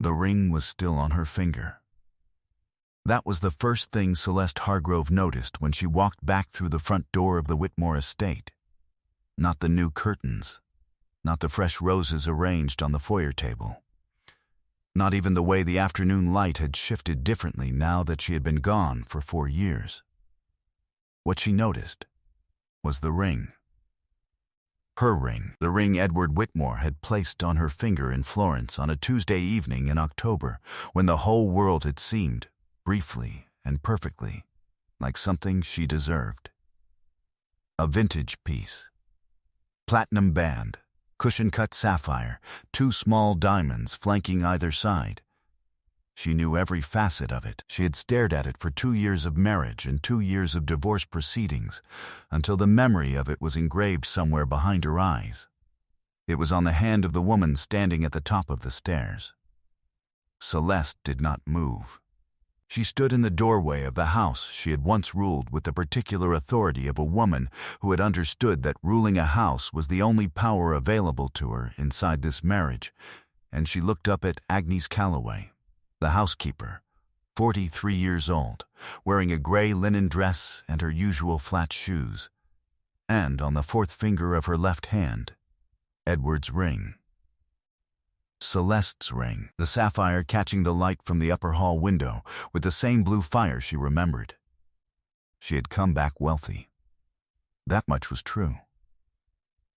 The ring was still on her finger. That was the first thing Celeste Hargrove noticed when she walked back through the front door of the Whitmore estate. Not the new curtains, not the fresh roses arranged on the foyer table. Not even the way the afternoon light had shifted differently now that she had been gone for 4 years. What she noticed was the ring. Her ring, the ring Edward Whitmore had placed on her finger in Florence on a Tuesday evening in October, when the whole world had seemed, briefly and perfectly, like something she deserved. A vintage piece. Platinum band, cushion-cut sapphire, 2 small diamonds flanking either side. She knew every facet of it. She had stared at it for 2 years of marriage and 2 years of divorce proceedings, until the memory of it was engraved somewhere behind her eyes. It was on the hand of the woman standing at the top of the stairs. Celeste did not move. She stood in the doorway of the house she had once ruled with the particular authority of a woman who had understood that ruling a house was the only power available to her inside this marriage, and she looked up at Agnes Calloway, the housekeeper, 43 years old, wearing a gray linen dress and her usual flat shoes, and on the 4th finger of her left hand, Edward's ring. Celeste's ring, the sapphire catching the light from the upper hall window with the same blue fire she remembered. She had come back wealthy. That much was true.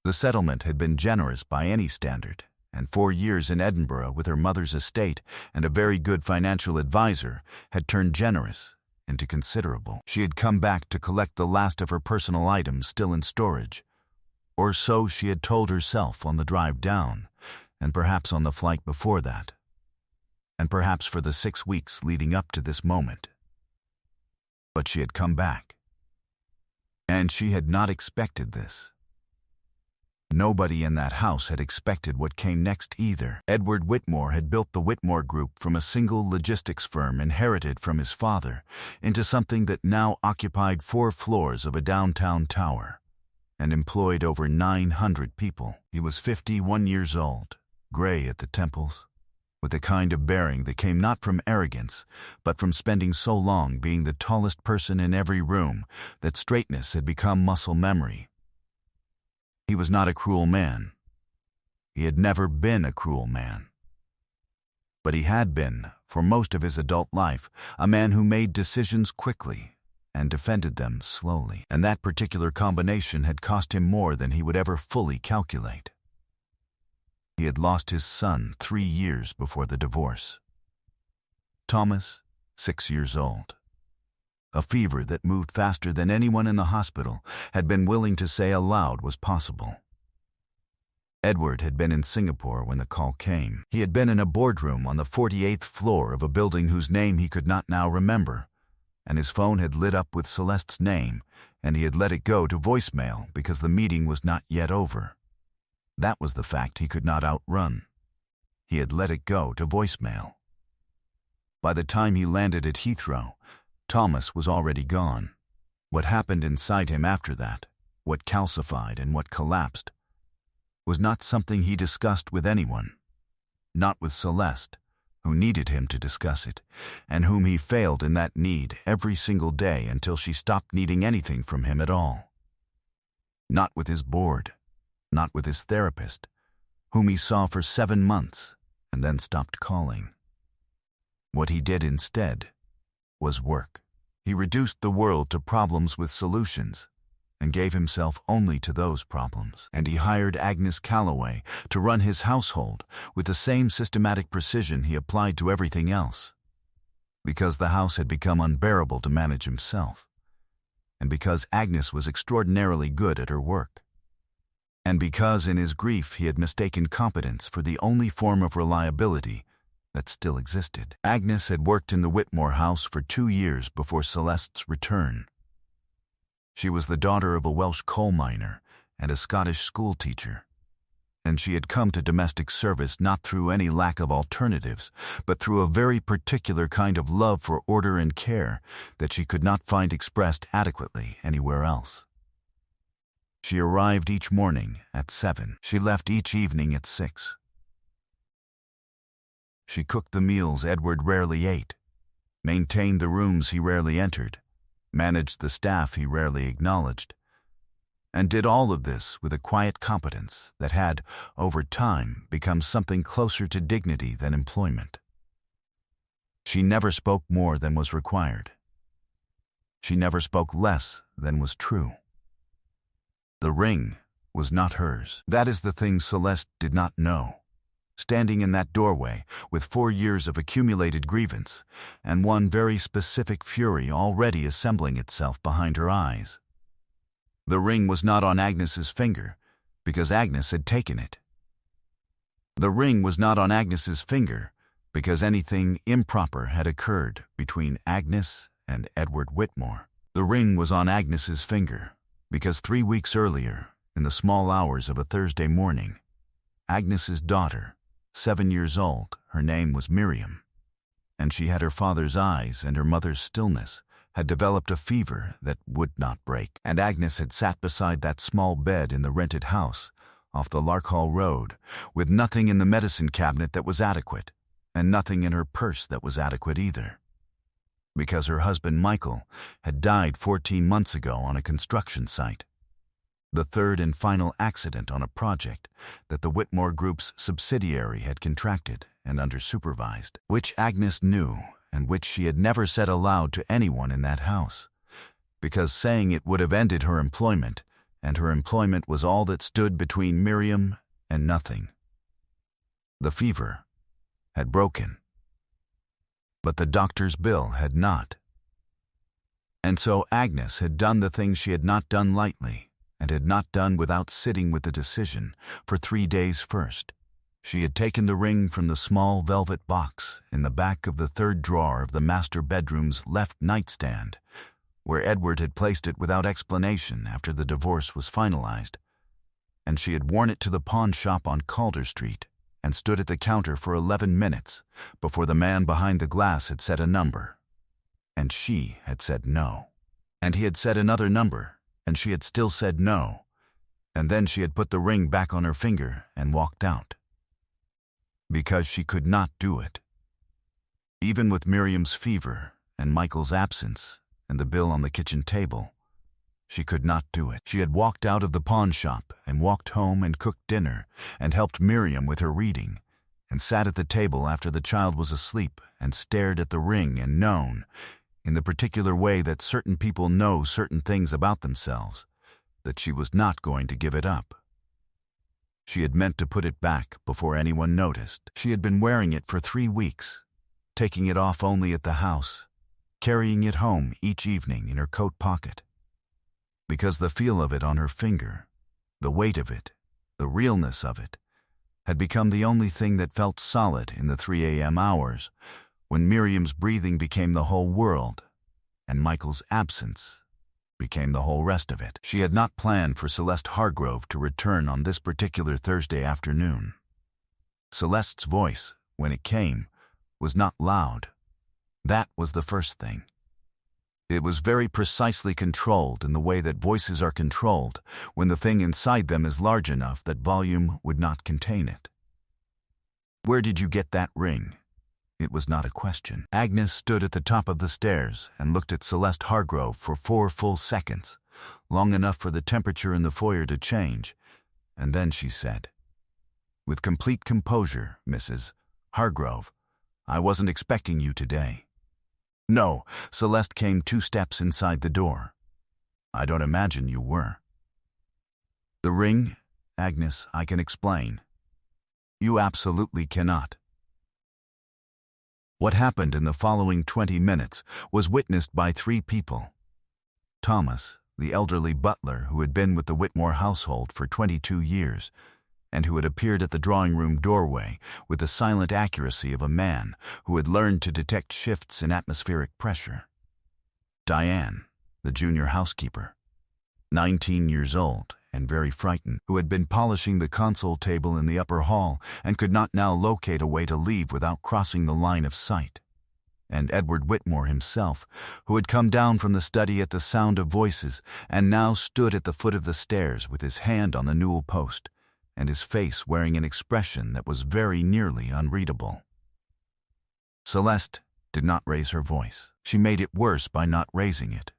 The settlement had been generous by any standard, and 4 years in Edinburgh with her mother's estate and a very good financial advisor had turned generous into considerable. She had come back to collect the last of her personal items still in storage, or so she had told herself on the drive down, and perhaps on the flight before that, and perhaps for the 6 weeks leading up to this moment. But she had come back. And she had not expected this. Nobody in that house had expected what came next either. Edward Whitmore had built the Whitmore Group from a single logistics firm inherited from his father into something that now occupied 4 floors of a downtown tower and employed over 900 people. He was 51 years old, gray at the temples, with a kind of bearing that came not from arrogance, but from spending so long being the tallest person in every room that straightness had become muscle memory. He was not a cruel man. He had never been a cruel man. But he had been, for most of his adult life, a man who made decisions quickly and defended them slowly. And that particular combination had cost him more than he would ever fully calculate. He had lost his son 3 years before the divorce. Thomas, 6 years old. A fever that moved faster than anyone in the hospital had been willing to say aloud was possible. Edward had been in Singapore when the call came. He had been in a boardroom on the 48th floor of a building whose name he could not now remember, and his phone had lit up with Celeste's name, and he had let it go to voicemail because the meeting was not yet over. That was the fact he could not outrun. He had let it go to voicemail. By the time he landed at Heathrow, Thomas was already gone. What happened inside him after that, what calcified and what collapsed, was not something he discussed with anyone. Not with Celeste, who needed him to discuss it, and whom he failed in that need every single day until she stopped needing anything from him at all. Not with his board, not with his therapist, whom he saw for 7 months and then stopped calling. What he did instead was work. He reduced the world to problems with solutions and gave himself only to those problems. And he hired Agnes Calloway to run his household with the same systematic precision he applied to everything else, because the house had become unbearable to manage himself, and because Agnes was extraordinarily good at her work, and because in his grief he had mistaken competence for the only form of reliability that still existed. Agnes had worked in the Whitmore house for 2 years before Celeste's return. She was the daughter of a Welsh coal miner and a Scottish school teacher, and she had come to domestic service not through any lack of alternatives, but through a very particular kind of love for order and care that she could not find expressed adequately anywhere else. She arrived each morning at 7. She left each evening at 6. She cooked the meals Edward rarely ate, maintained the rooms he rarely entered, managed the staff he rarely acknowledged, and did all of this with a quiet competence that had, over time, become something closer to dignity than employment. She never spoke more than was required. She never spoke less than was true. The ring was not hers. That is the thing Celeste did not know. Standing in that doorway, with 4 years of accumulated grievance, and one very specific fury already assembling itself behind her eyes. The ring was not on Agnes's finger, because Agnes had taken it. The ring was not on Agnes's finger, because anything improper had occurred between Agnes and Edward Whitmore. The ring was on Agnes's finger, because 3 weeks earlier, in the small hours of a Thursday morning, Agnes's daughter, 7 years old, her name was Miriam, and she had her father's eyes and her mother's stillness, had developed a fever that would not break. And Agnes had sat beside that small bed in the rented house off the Larkhall Road, with nothing in the medicine cabinet that was adequate, and nothing in her purse that was adequate either. Because her husband Michael had died 14 months ago on a construction site. The third and final accident on a project that the Whitmore Group's subsidiary had contracted and under-supervised, which Agnes knew and which she had never said aloud to anyone in that house, because saying it would have ended her employment, and her employment was all that stood between Miriam and nothing. The fever had broken, but the doctor's bill had not. And so Agnes had done the thing she had not done lightly, and had not done without sitting with the decision for 3 days first. She had taken the ring from the small velvet box in the back of the third drawer of the master bedroom's left nightstand, where Edward had placed it without explanation after the divorce was finalized, and she had worn it to the pawn shop on Calder Street and stood at the counter for 11 minutes before the man behind the glass had said a number, and she had said no. And he had said another number, and she had still said no, and then she had put the ring back on her finger and walked out. Because she could not do it. Even with Miriam's fever and Michael's absence and the bill on the kitchen table, she could not do it. She had walked out of the pawn shop and walked home and cooked dinner and helped Miriam with her reading and sat at the table after the child was asleep and stared at the ring and known, in the particular way that certain people know certain things about themselves, that she was not going to give it up. She had meant to put it back before anyone noticed. She had been wearing it for 3 weeks, taking it off only at the house, carrying it home each evening in her coat pocket. Because the feel of it on her finger, the weight of it, the realness of it, had become the only thing that felt solid in the 3 a.m. hours, when Miriam's breathing became the whole world, and Michael's absence became the whole rest of it. She had not planned for Celeste Hargrove to return on this particular Thursday afternoon. Celeste's voice, when it came, was not loud. That was the first thing. It was very precisely controlled in the way that voices are controlled when the thing inside them is large enough that volume would not contain it. "Where did you get that ring?" It was not a question. Agnes stood at the top of the stairs and looked at Celeste Hargrove for 4 full seconds, long enough for the temperature in the foyer to change, and then she said, "With complete composure, Mrs. Hargrove, I wasn't expecting you today." "No," Celeste came 2 steps inside the door. "I don't imagine you were." "The ring, Agnes, I can explain." "You absolutely cannot." What happened in the following 20 minutes was witnessed by 3 people. Thomas, the elderly butler who had been with the Whitmore household for 22 years, and who had appeared at the drawing-room doorway with the silent accuracy of a man who had learned to detect shifts in atmospheric pressure. Diane, the junior housekeeper, 19 years old and very frightened, who had been polishing the console table in the upper hall and could not now locate a way to leave without crossing the line of sight. And Edward Whitmore himself, who had come down from the study at the sound of voices and now stood at the foot of the stairs with his hand on the newel post, and his face wearing an expression that was very nearly unreadable. Celeste did not raise her voice. She made it worse by not raising it.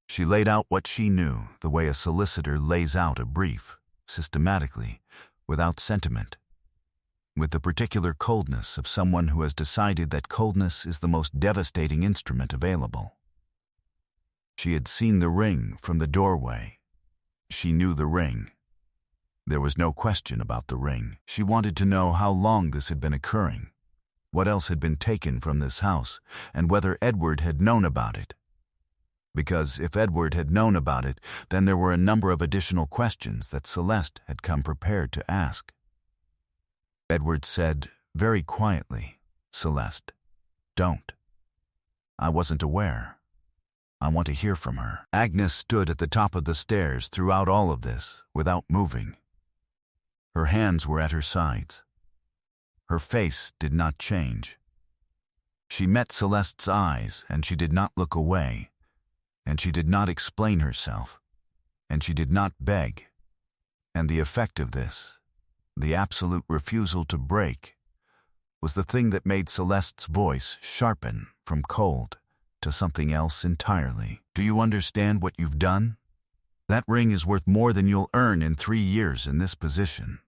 She laid out what she knew the way a solicitor lays out a brief, systematically, without sentiment, with the particular coldness of someone who has decided that coldness is the most devastating instrument available. She had seen the ring from the doorway. She knew the ring. There was no question about the ring. She wanted to know how long this had been occurring, what else had been taken from this house, and whether Edward had known about it. Because if Edward had known about it, then there were a number of additional questions that Celeste had come prepared to ask. Edward said, very quietly, "Celeste, don't. I wasn't aware. I want to hear from her." Agnes stood at the top of the stairs throughout all of this, without moving. Her hands were at her sides. Her face did not change. She met Celeste's eyes, and she did not look away, and she did not explain herself, and she did not beg. And the effect of this, the absolute refusal to break, was the thing that made Celeste's voice sharpen from cold to something else entirely. "Do you understand what you've done? That ring is worth more than you'll earn in 3 years in this position.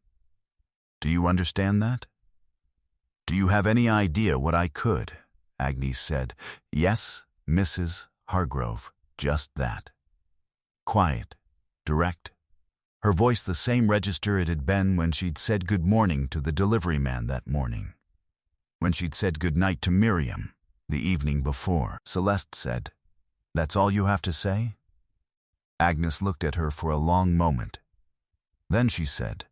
Do you understand that? Do you have any idea what I could?" Agnes said. "Yes, Mrs. Hargrove, just that." Quiet, direct, her voice the same register it had been when she'd said good morning to the delivery man that morning, when she'd said good night to Miriam the evening before. Celeste said, "That's all you have to say?" Agnes looked at her for a long moment. Then she said,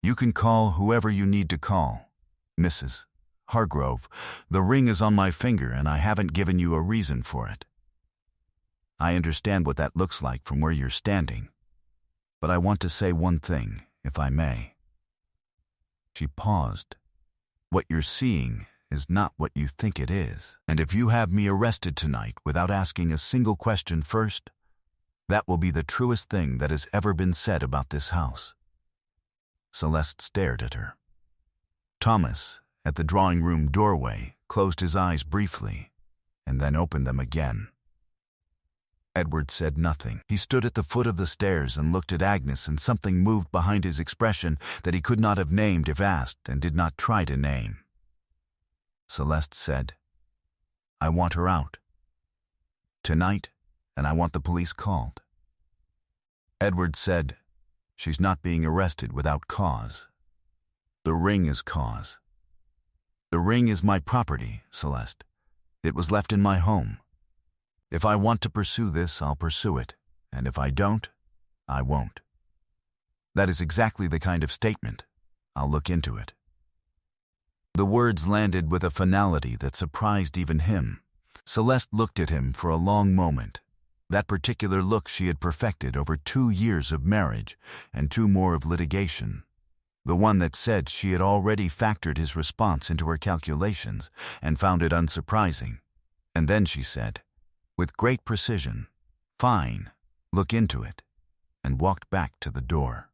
"You can call whoever you need to call, Mrs. Hargrove. The ring is on my finger and I haven't given you a reason for it. I understand what that looks like from where you're standing, but I want to say one thing, if I may." She paused. "What you're seeing is not what you think it is. And if you have me arrested tonight without asking a single question first, that will be the truest thing that has ever been said about this house." Celeste stared at her. Thomas, at the drawing room doorway, closed his eyes briefly and then opened them again. Edward said nothing. He stood at the foot of the stairs and looked at Agnes, and something moved behind his expression that he could not have named if asked, and did not try to name. Celeste said, "I want her out. Tonight, and I want the police called." Edward said, "She's not being arrested without cause. The ring is cause. The ring is my property, Celeste. It was left in my home. If I want to pursue this, I'll pursue it, and if I don't, I won't. That is exactly the kind of statement. I'll look into it." The words landed with a finality that surprised even him. Celeste looked at him for a long moment, that particular look she had perfected over 2 years of marriage and 2 more of litigation, the one that said she had already factored his response into her calculations and found it unsurprising. And then she said, with great precision, "Fine, look into it," and walked back to the door.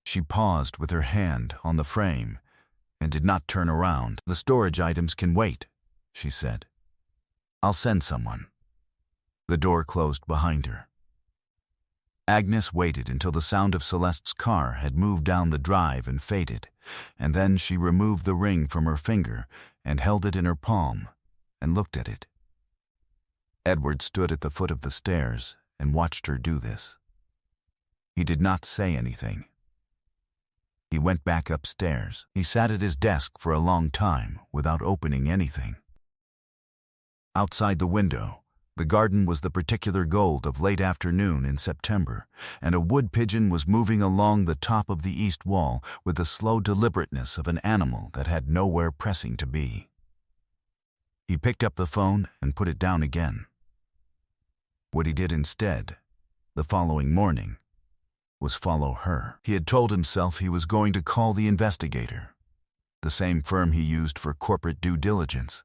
She paused with her hand on the frame and did not turn around. "The storage items can wait," she said. "I'll send someone." The door closed behind her. Agnes waited until the sound of Celeste's car had moved down the drive and faded, and then she removed the ring from her finger and held it in her palm and looked at it. Edward stood at the foot of the stairs and watched her do this. He did not say anything. He went back upstairs. He sat at his desk for a long time without opening anything. Outside the window, the garden was the particular gold of late afternoon in September, and a wood pigeon was moving along the top of the east wall with the slow deliberateness of an animal that had nowhere pressing to be. He picked up the phone and put it down again. What he did instead, the following morning, was follow her. He had told himself he was going to call the investigator, the same firm he used for corporate due diligence,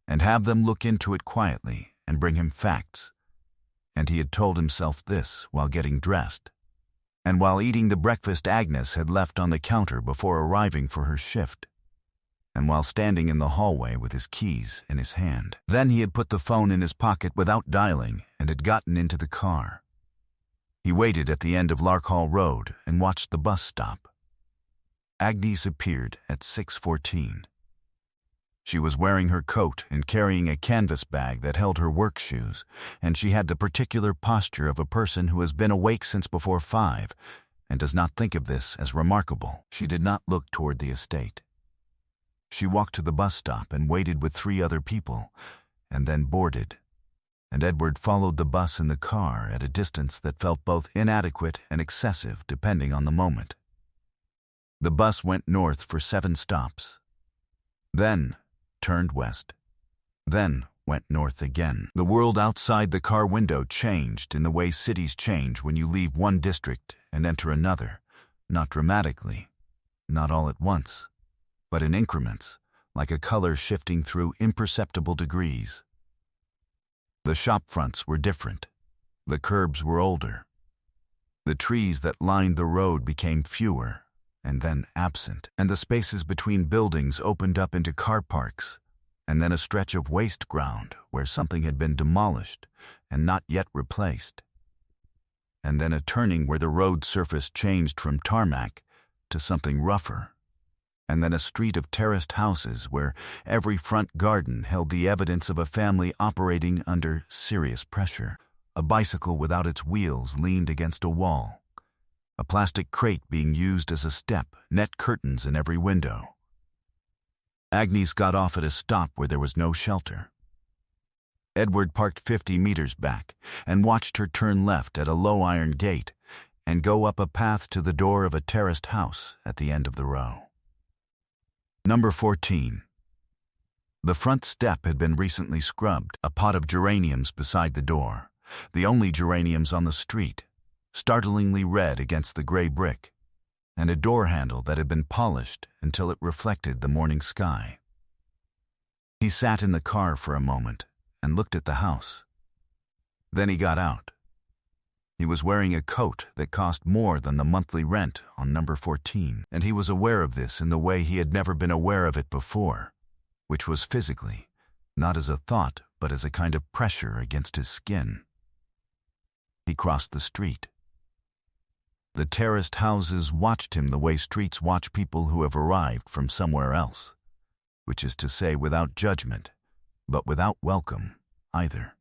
and have them look into it quietly and bring him facts. And he had told himself this while getting dressed, and while eating the breakfast Agnes had left on the counter before arriving for her shift. and while standing in the hallway with his keys in his hand. Then he had put the phone in his pocket without dialing and had gotten into the car. He waited at the end of Larkhall Road and watched the bus stop. Agnes appeared at 6:14. She was wearing her coat and carrying a canvas bag that held her work shoes, and she had the particular posture of a person who has been awake since before 5 and does not think of this as remarkable. She did not look toward the estate. She walked to the bus stop and waited with 3 other people, and then boarded, and Edward followed the bus in the car at a distance that felt both inadequate and excessive depending on the moment. The bus went north for 7 stops, then turned west, then went north again. The world outside the car window changed in the way cities change when you leave one district and enter another, not dramatically, not all at once, but in increments, like a color shifting through imperceptible degrees. The shop fronts were different. The curbs were older. The trees that lined the road became fewer and then absent, and the spaces between buildings opened up into car parks, and then a stretch of waste ground where something had been demolished and not yet replaced, and then a turning where the road surface changed from tarmac to something rougher, and then a street of terraced houses where every front garden held the evidence of a family operating under serious pressure. A bicycle without its wheels leaned against a wall. A plastic crate being used as a step, net curtains in every window. Agnes got off at a stop where there was no shelter. Edward parked 50 meters back and watched her turn left at a low iron gate and go up a path to the door of a terraced house at the end of the row. Number 14. The front step had been recently scrubbed, a pot of geraniums beside the door, the only geraniums on the street, startlingly red against the gray brick, and a door handle that had been polished until it reflected the morning sky. He sat in the car for a moment and looked at the house. Then he got out. He was wearing a coat that cost more than the monthly rent on number 14, and he was aware of this in the way he had never been aware of it before, which was physically, not as a thought, but as a kind of pressure against his skin. He crossed the street. The terraced houses watched him the way streets watch people who have arrived from somewhere else, which is to say without judgment, but without welcome either.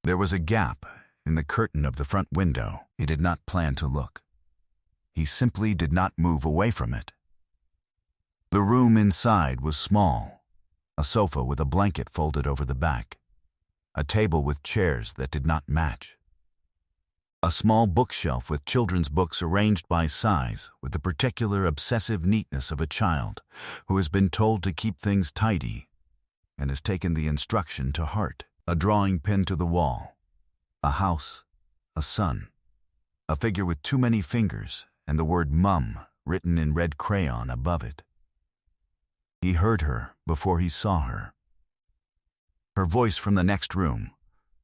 There was a gap in the curtain of the front window. He did not plan to look. He simply did not move away from it. The room inside was small, a sofa with a blanket folded over the back, a table with chairs that did not match, a small bookshelf with children's books arranged by size with the particular obsessive neatness of a child who has been told to keep things tidy and has taken the instruction to heart, a drawing pinned to the wall, a house, a sun, a figure with too many fingers and the word Mum written in red crayon above it. He heard her before he saw her. Her voice from the next room,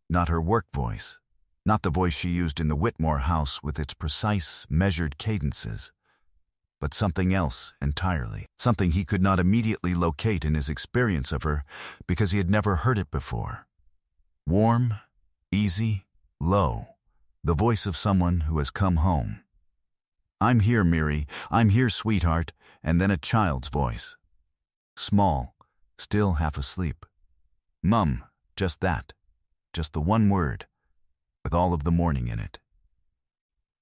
not her work voice, not the voice she used in the Whitmore house with its precise, measured cadences, but something else entirely, something he could not immediately locate in his experience of her because he had never heard it before. Warm, easy, low, the voice of someone who has come home. "I'm here, Miri, I'm here, sweetheart," and then a child's voice. Small, still half asleep. Mum, just that, just the one word, with all of the morning in it.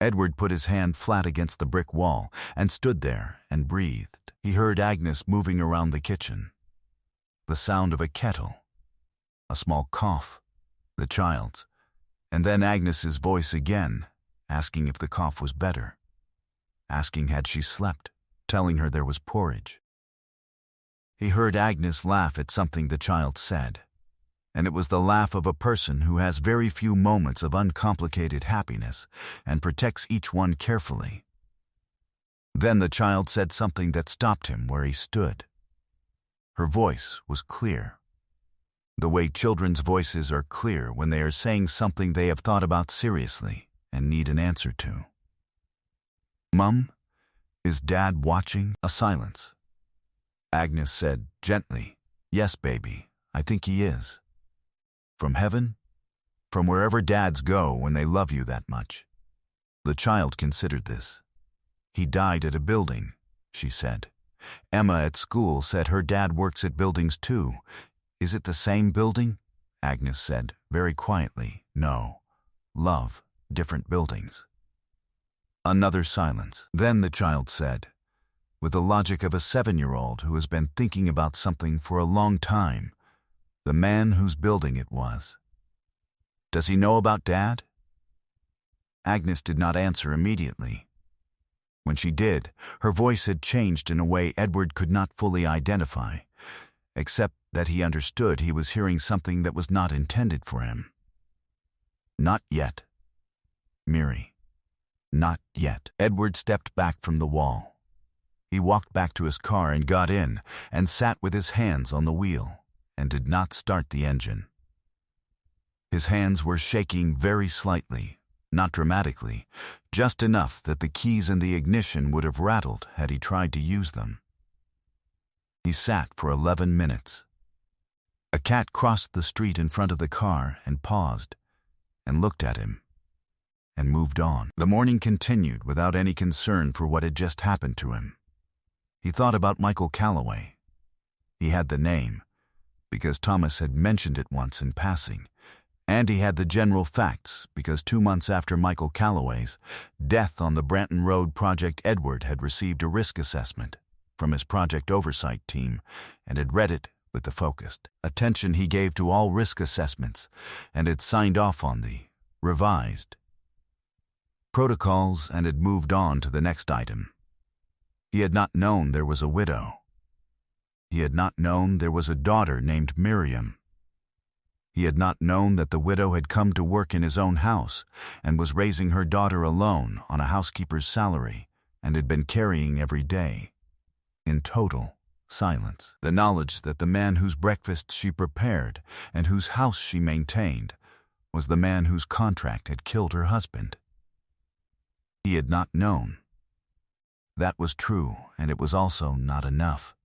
Edward put his hand flat against the brick wall and stood there and breathed. He heard Agnes moving around the kitchen. The sound of a kettle, a small cough, the child's, and then Agnes's voice again, asking if the cough was better, asking had she slept, telling her there was porridge. He heard Agnes laugh at something the child said, and it was the laugh of a person who has very few moments of uncomplicated happiness and protects each one carefully. Then the child said something that stopped him where he stood. Her voice was clear. The way children's voices are clear when they are saying something they have thought about seriously and need an answer to. "Mum, is Dad watching?" A silence. Agnes said gently. Yes, baby, I think he is. From heaven? From wherever dads go when they love you that much. The child considered this. He died at a building, she said. Emma at school said her dad works at buildings too. Is it the same building? Agnes said, very quietly. No. Love, different buildings. Another silence. Then the child said, with the logic of a 7-year-old who has been thinking about something for a long time, the man whose building it was. Does he know about Dad? Agnes did not answer immediately. When she did, her voice had changed in a way Edward could not fully identify, except that he understood he was hearing something that was not intended for him. Not yet. Miri. Not yet. Edward stepped back from the wall. He walked back to his car and got in and sat with his hands on the wheel and did not start the engine. His hands were shaking very slightly, not dramatically, just enough that the keys in the ignition would have rattled had he tried to use them. He sat for 11 minutes. A cat crossed the street in front of the car and paused and looked at him and moved on. The morning continued without any concern for what had just happened to him. He thought about Michael Calloway. He had the name, because Thomas had mentioned it once in passing, and he had the general facts because 2 months after Michael Calloway's death on the Branton Road project, Edward had received a risk assessment from his project oversight team and had read it with the focused attention he gave to all risk assessments and had signed off on the revised protocols and had moved on to the next item. He had not known there was a widow. He had not known there was a daughter named Miriam. He had not known that the widow had come to work in his own house and was raising her daughter alone on a housekeeper's salary and had been carrying every day. In total silence. The knowledge that the man whose breakfast she prepared and whose house she maintained was the man whose contract had killed her husband. He had not known. That was true, and it was also not enough.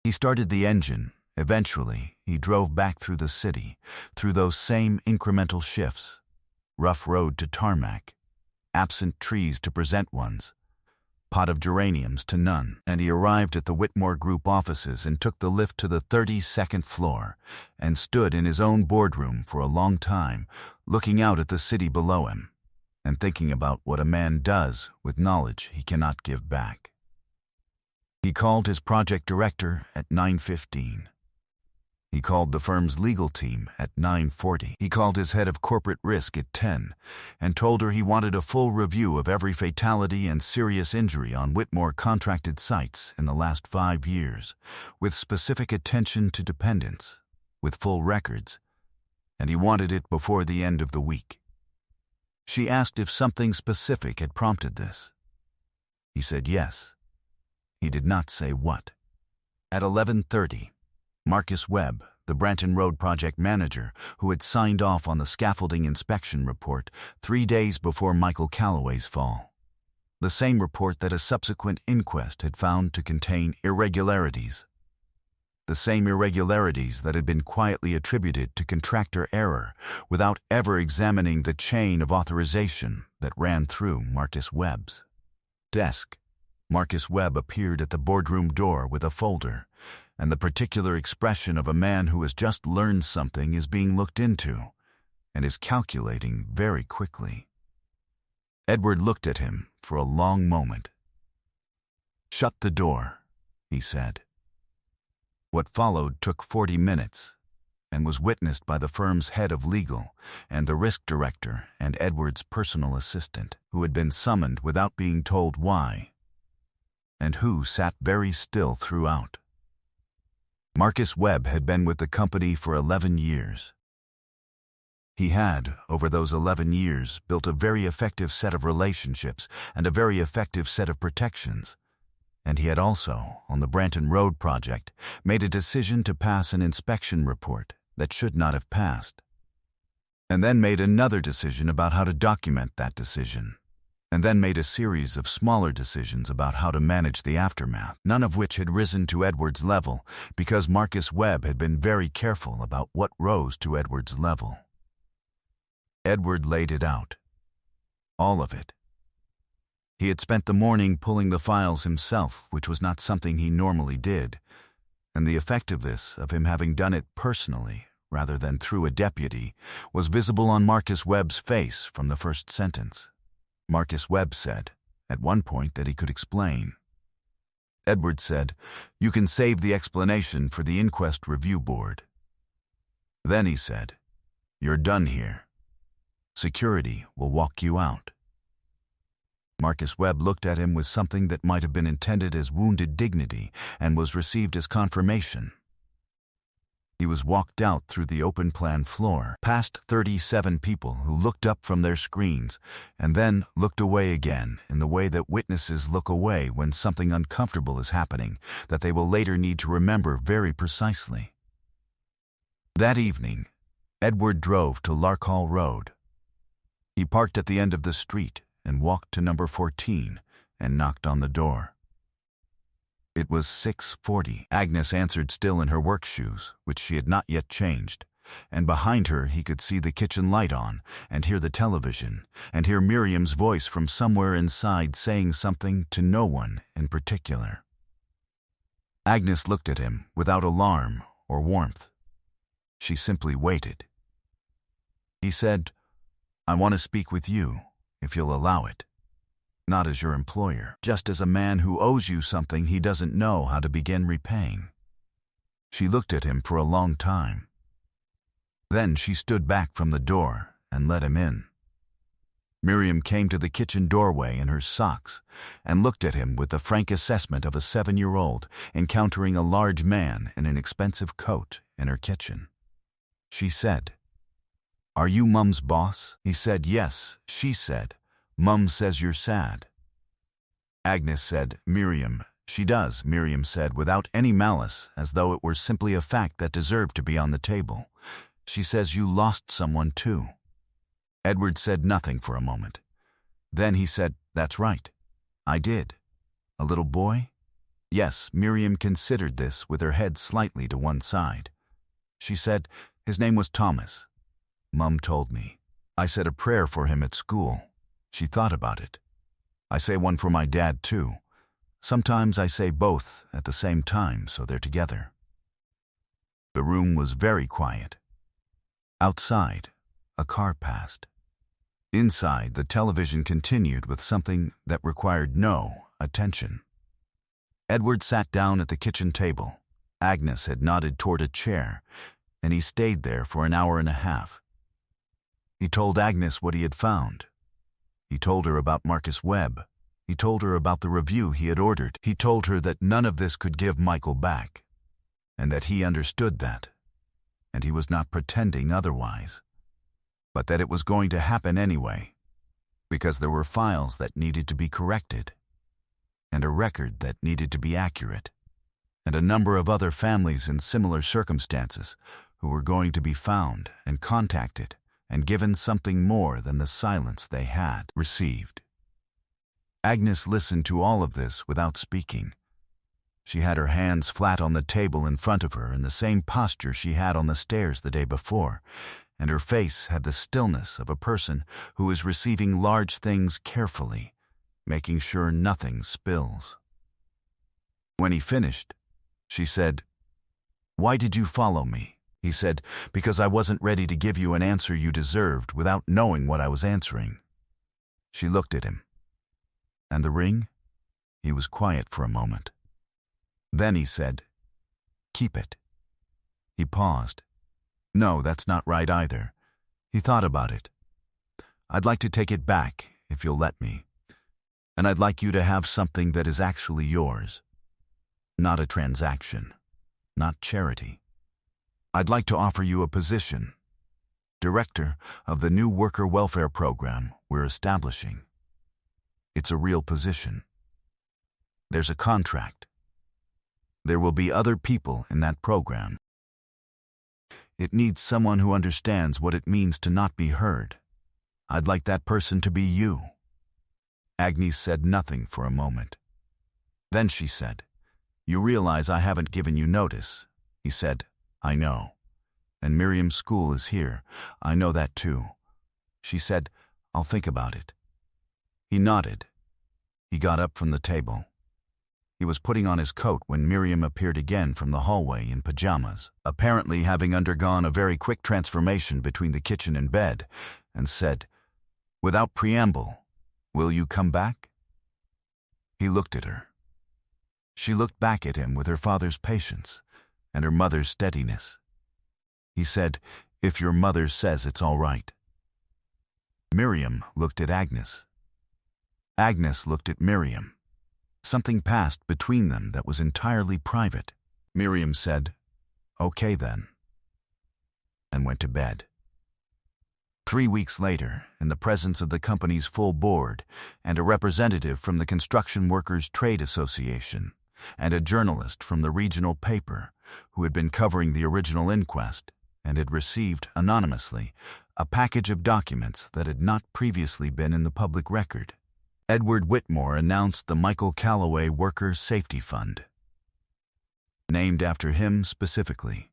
He started the engine. Eventually, he drove back through the city, through those same incremental shifts, rough road to tarmac, absent trees to present ones, pot of geraniums to none, and he arrived at the Whitmore Group offices and took the lift to the 32nd floor and stood in his own boardroom for a long time, looking out at the city below him and thinking about what a man does with knowledge he cannot give back. He called his project director at 9:15. He called the firm's legal team at 9:40. He called his head of corporate risk at 10 and told her he wanted a full review of every fatality and serious injury on Whitmore contracted sites in the last 5 years, with specific attention to dependents, with full records, and he wanted it before the end of the week. She asked if something specific had prompted this. He said yes. He did not say what. At 11:30, Marcus Webb, the Branton Road project manager, who had signed off on the scaffolding inspection report 3 days before Michael Calloway's fall, the same report that a subsequent inquest had found to contain irregularities, the same irregularities that had been quietly attributed to contractor error without ever examining the chain of authorization that ran through Marcus Webb's desk. Marcus Webb appeared at the boardroom door with a folder and the particular expression of a man who has just learned something is being looked into and is calculating very quickly. Edward looked at him for a long moment. "Shut the door," he said. What followed took 40 minutes and was witnessed by the firm's head of legal and the risk director and Edward's personal assistant, who had been summoned without being told why, and who sat very still throughout. Marcus Webb had been with the company for 11 years. He had, over those 11 years, built a very effective set of relationships and a very effective set of protections. And he had also, on the Branton Road project, made a decision to pass an inspection report that should not have passed, and then made another decision about how to document that decision. and then made a series of smaller decisions about how to manage the aftermath, none of which had risen to Edward's level because Marcus Webb had been very careful about what rose to Edward's level. Edward laid it out. All of it. He had spent the morning pulling the files himself, which was not something he normally did, and the effectiveness of him having done it personally, rather than through a deputy, was visible on Marcus Webb's face from the first sentence. Marcus Webb said, at one point, that he could explain. Edward said, "You can save the explanation for the inquest review board." Then he said, "You're done here. Security will walk you out." Marcus Webb looked at him with something that might have been intended as wounded dignity and was received as confirmation. He was walked out through the open-plan floor, past 37 people who looked up from their screens and then looked away again in the way that witnesses look away when something uncomfortable is happening that they will later need to remember very precisely. That evening, Edward drove to Larkhall Road. He parked at the end of the street and walked to number 14 and knocked on the door. It was 6:40. Agnes answered, still in her work shoes, which she had not yet changed, and behind her he could see the kitchen light on and hear the television and hear Miriam's voice from somewhere inside saying something to no one in particular. Agnes looked at him without alarm or warmth. She simply waited. He said, "I want to speak with you, if you'll allow it. Not as your employer, just as a man who owes you something he doesn't know how to begin repaying." She looked at him for a long time. Then she stood back from the door and let him in. Miriam came to the kitchen doorway in her socks and looked at him with the frank assessment of a 7-year-old encountering a large man in an expensive coat in her kitchen. She said, "Are you Mum's boss?" He said, "Yes." She said, "Mum says you're sad." Agnes said, "Miriam, she does," Miriam said without any malice, as though it were simply a fact that deserved to be on the table. "She says you lost someone too." Edward said nothing for a moment. Then he said, "That's right. I did." "A little boy?" "Yes." Miriam considered this with her head slightly to one side. She said, "His name was Thomas. Mum told me. I said a prayer for him at school." She thought about it. "I say one for my dad, too. Sometimes I say both at the same time, so they're together." The room was very quiet. Outside, a car passed. Inside, the television continued with something that required no attention. Edward sat down at the kitchen table. Agnes had nodded toward a chair, and he stayed there for an hour and a half. He told Agnes what he had found. He told her about Marcus Webb. He told her about the review he had ordered. He told her that none of this could give Michael back, and that he understood that, and he was not pretending otherwise, but that it was going to happen anyway, because there were files that needed to be corrected, and a record that needed to be accurate, and a number of other families in similar circumstances who were going to be found and contacted and given something more than the silence they had received. Agnes listened to all of this without speaking. She had her hands flat on the table in front of her in the same posture she had on the stairs the day before, and her face had the stillness of a person who is receiving large things carefully, making sure nothing spills. When he finished, she said, "Why did you follow me?" He said, "Because I wasn't ready to give you an answer you deserved without knowing what I was answering." She looked at him. "And the ring?" He was quiet for a moment. Then he said, "Keep it." He paused. "No, that's not right either." He thought about it. "I'd like to take it back, if you'll let me. And I'd like you to have something that is actually yours. Not a transaction. Not charity. I'd like to offer you a position. Director of the new worker welfare program we're establishing. It's a real position. There's a contract. There will be other people in that program. It needs someone who understands what it means to not be heard. I'd like that person to be you." Agnes said nothing for a moment. Then she said, "You realize I haven't given you notice." He said, "I know. And Miriam's school is here. I know that too." She said, "I'll think about it." He nodded. He got up from the table. He was putting on his coat when Miriam appeared again from the hallway in pajamas, apparently having undergone a very quick transformation between the kitchen and bed, and said, without preamble, "Will you come back?" He looked at her. She looked back at him with her father's patience and her mother's steadiness. He said, "If your mother says it's all right." Miriam looked at Agnes. Agnes looked at Miriam. Something passed between them that was entirely private. Miriam said, "Okay then," and went to bed. 3 weeks later, in the presence of the company's full board and a representative from the Construction Workers' Trade Association and a journalist from the regional paper who had been covering the original inquest and had received, anonymously, a package of documents that had not previously been in the public record, Edward Whitmore announced the Michael Calloway Worker Safety Fund. Named after him specifically.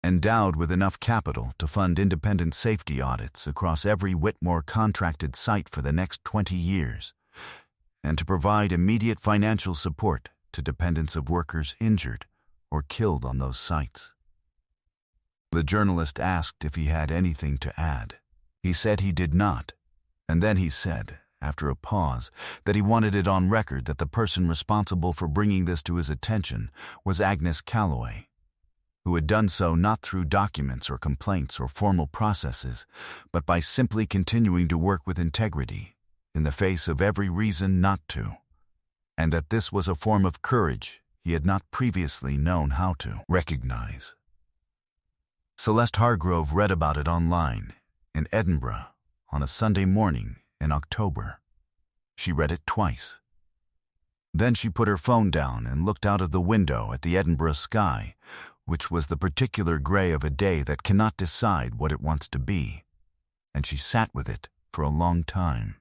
Endowed with enough capital to fund independent safety audits across every Whitmore contracted site for the next 20 years, and to provide immediate financial support to dependents of workers injured or killed on those sites. The journalist asked if he had anything to add. He said he did not, and then he said, after a pause, that he wanted it on record that the person responsible for bringing this to his attention was Agnes Calloway, who had done so not through documents or complaints or formal processes, but by simply continuing to work with integrity in the face of every reason not to, and that this was a form of courage he had not previously known how to recognize. Celeste Hargrove read about it online in Edinburgh on a Sunday morning in October. She read it twice. Then she put her phone down and looked out of the window at the Edinburgh sky, which was the particular gray of a day that cannot decide what it wants to be, and she sat with it for a long time.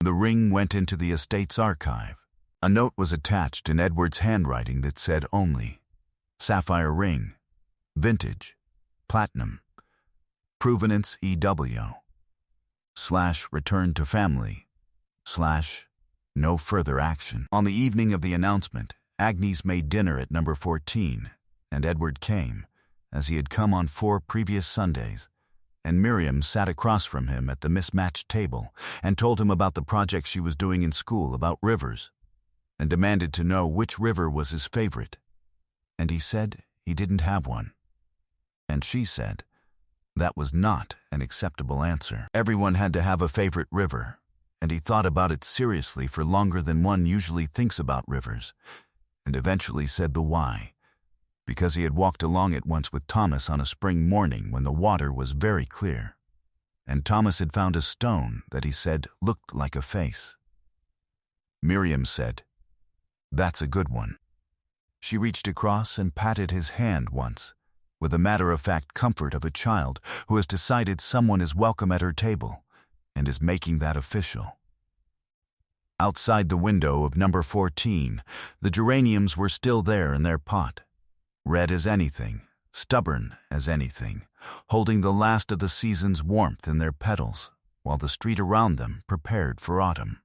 The ring went into the estate's archive. A note was attached in Edward's handwriting that said only, "Sapphire ring, vintage, platinum, provenance EW, / return to family, / no further action." On the evening of the announcement, Agnes made dinner at number 14, and Edward came, as he had come on 4 previous Sundays, and Miriam sat across from him at the mismatched table and told him about the project she was doing in school about rivers, and demanded to know which river was his favorite. And he said he didn't have one. And she said that was not an acceptable answer. Everyone had to have a favorite river, and he thought about it seriously for longer than one usually thinks about rivers, and eventually said the why, because he had walked along it once with Thomas on a spring morning when the water was very clear, and Thomas had found a stone that he said looked like a face. Miriam said, "That's a good one." She reached across and patted his hand once, with the matter-of-fact comfort of a child who has decided someone is welcome at her table and is making that official. Outside the window of number 14, the geraniums were still there in their pot, red as anything, stubborn as anything, holding the last of the season's warmth in their petals, while the street around them prepared for autumn.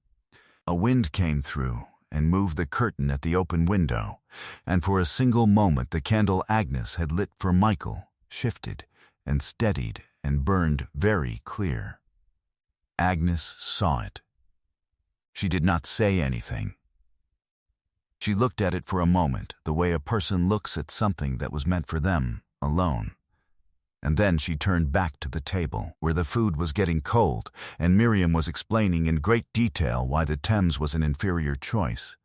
A wind came through and moved the curtain at the open window, and for a single moment the candle Agnes had lit for Michael shifted and steadied and burned very clear. Agnes saw it. She did not say anything. She looked at it for a moment, the way a person looks at something that was meant for them alone. And then she turned back to the table, where the food was getting cold, and Miriam was explaining in great detail why the Thames was an inferior choice.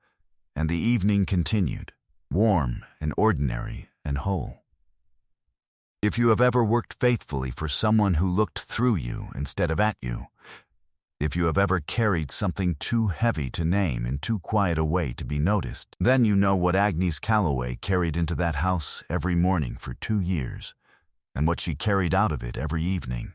And the evening continued, warm and ordinary and whole. If you have ever worked faithfully for someone who looked through you instead of at you, if you have ever carried something too heavy to name in too quiet a way to be noticed, then you know what Agnes Calloway carried into that house every morning for 2 years, and what she carried out of it every evening.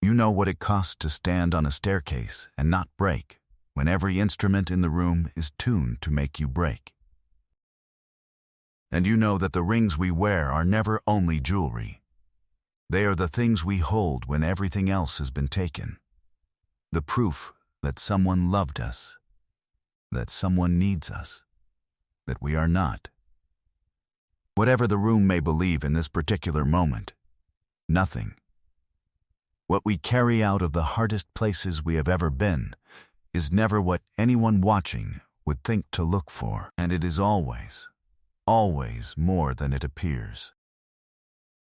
You know what it costs to stand on a staircase and not break, when every instrument in the room is tuned to make you break. And you know that the rings we wear are never only jewelry. They are the things we hold when everything else has been taken. The proof that someone loved us, that someone needs us, that we are not. Whatever the room may believe in this particular moment, nothing. What we carry out of the hardest places we have ever been is never what anyone watching would think to look for, and it is always, always more than it appears.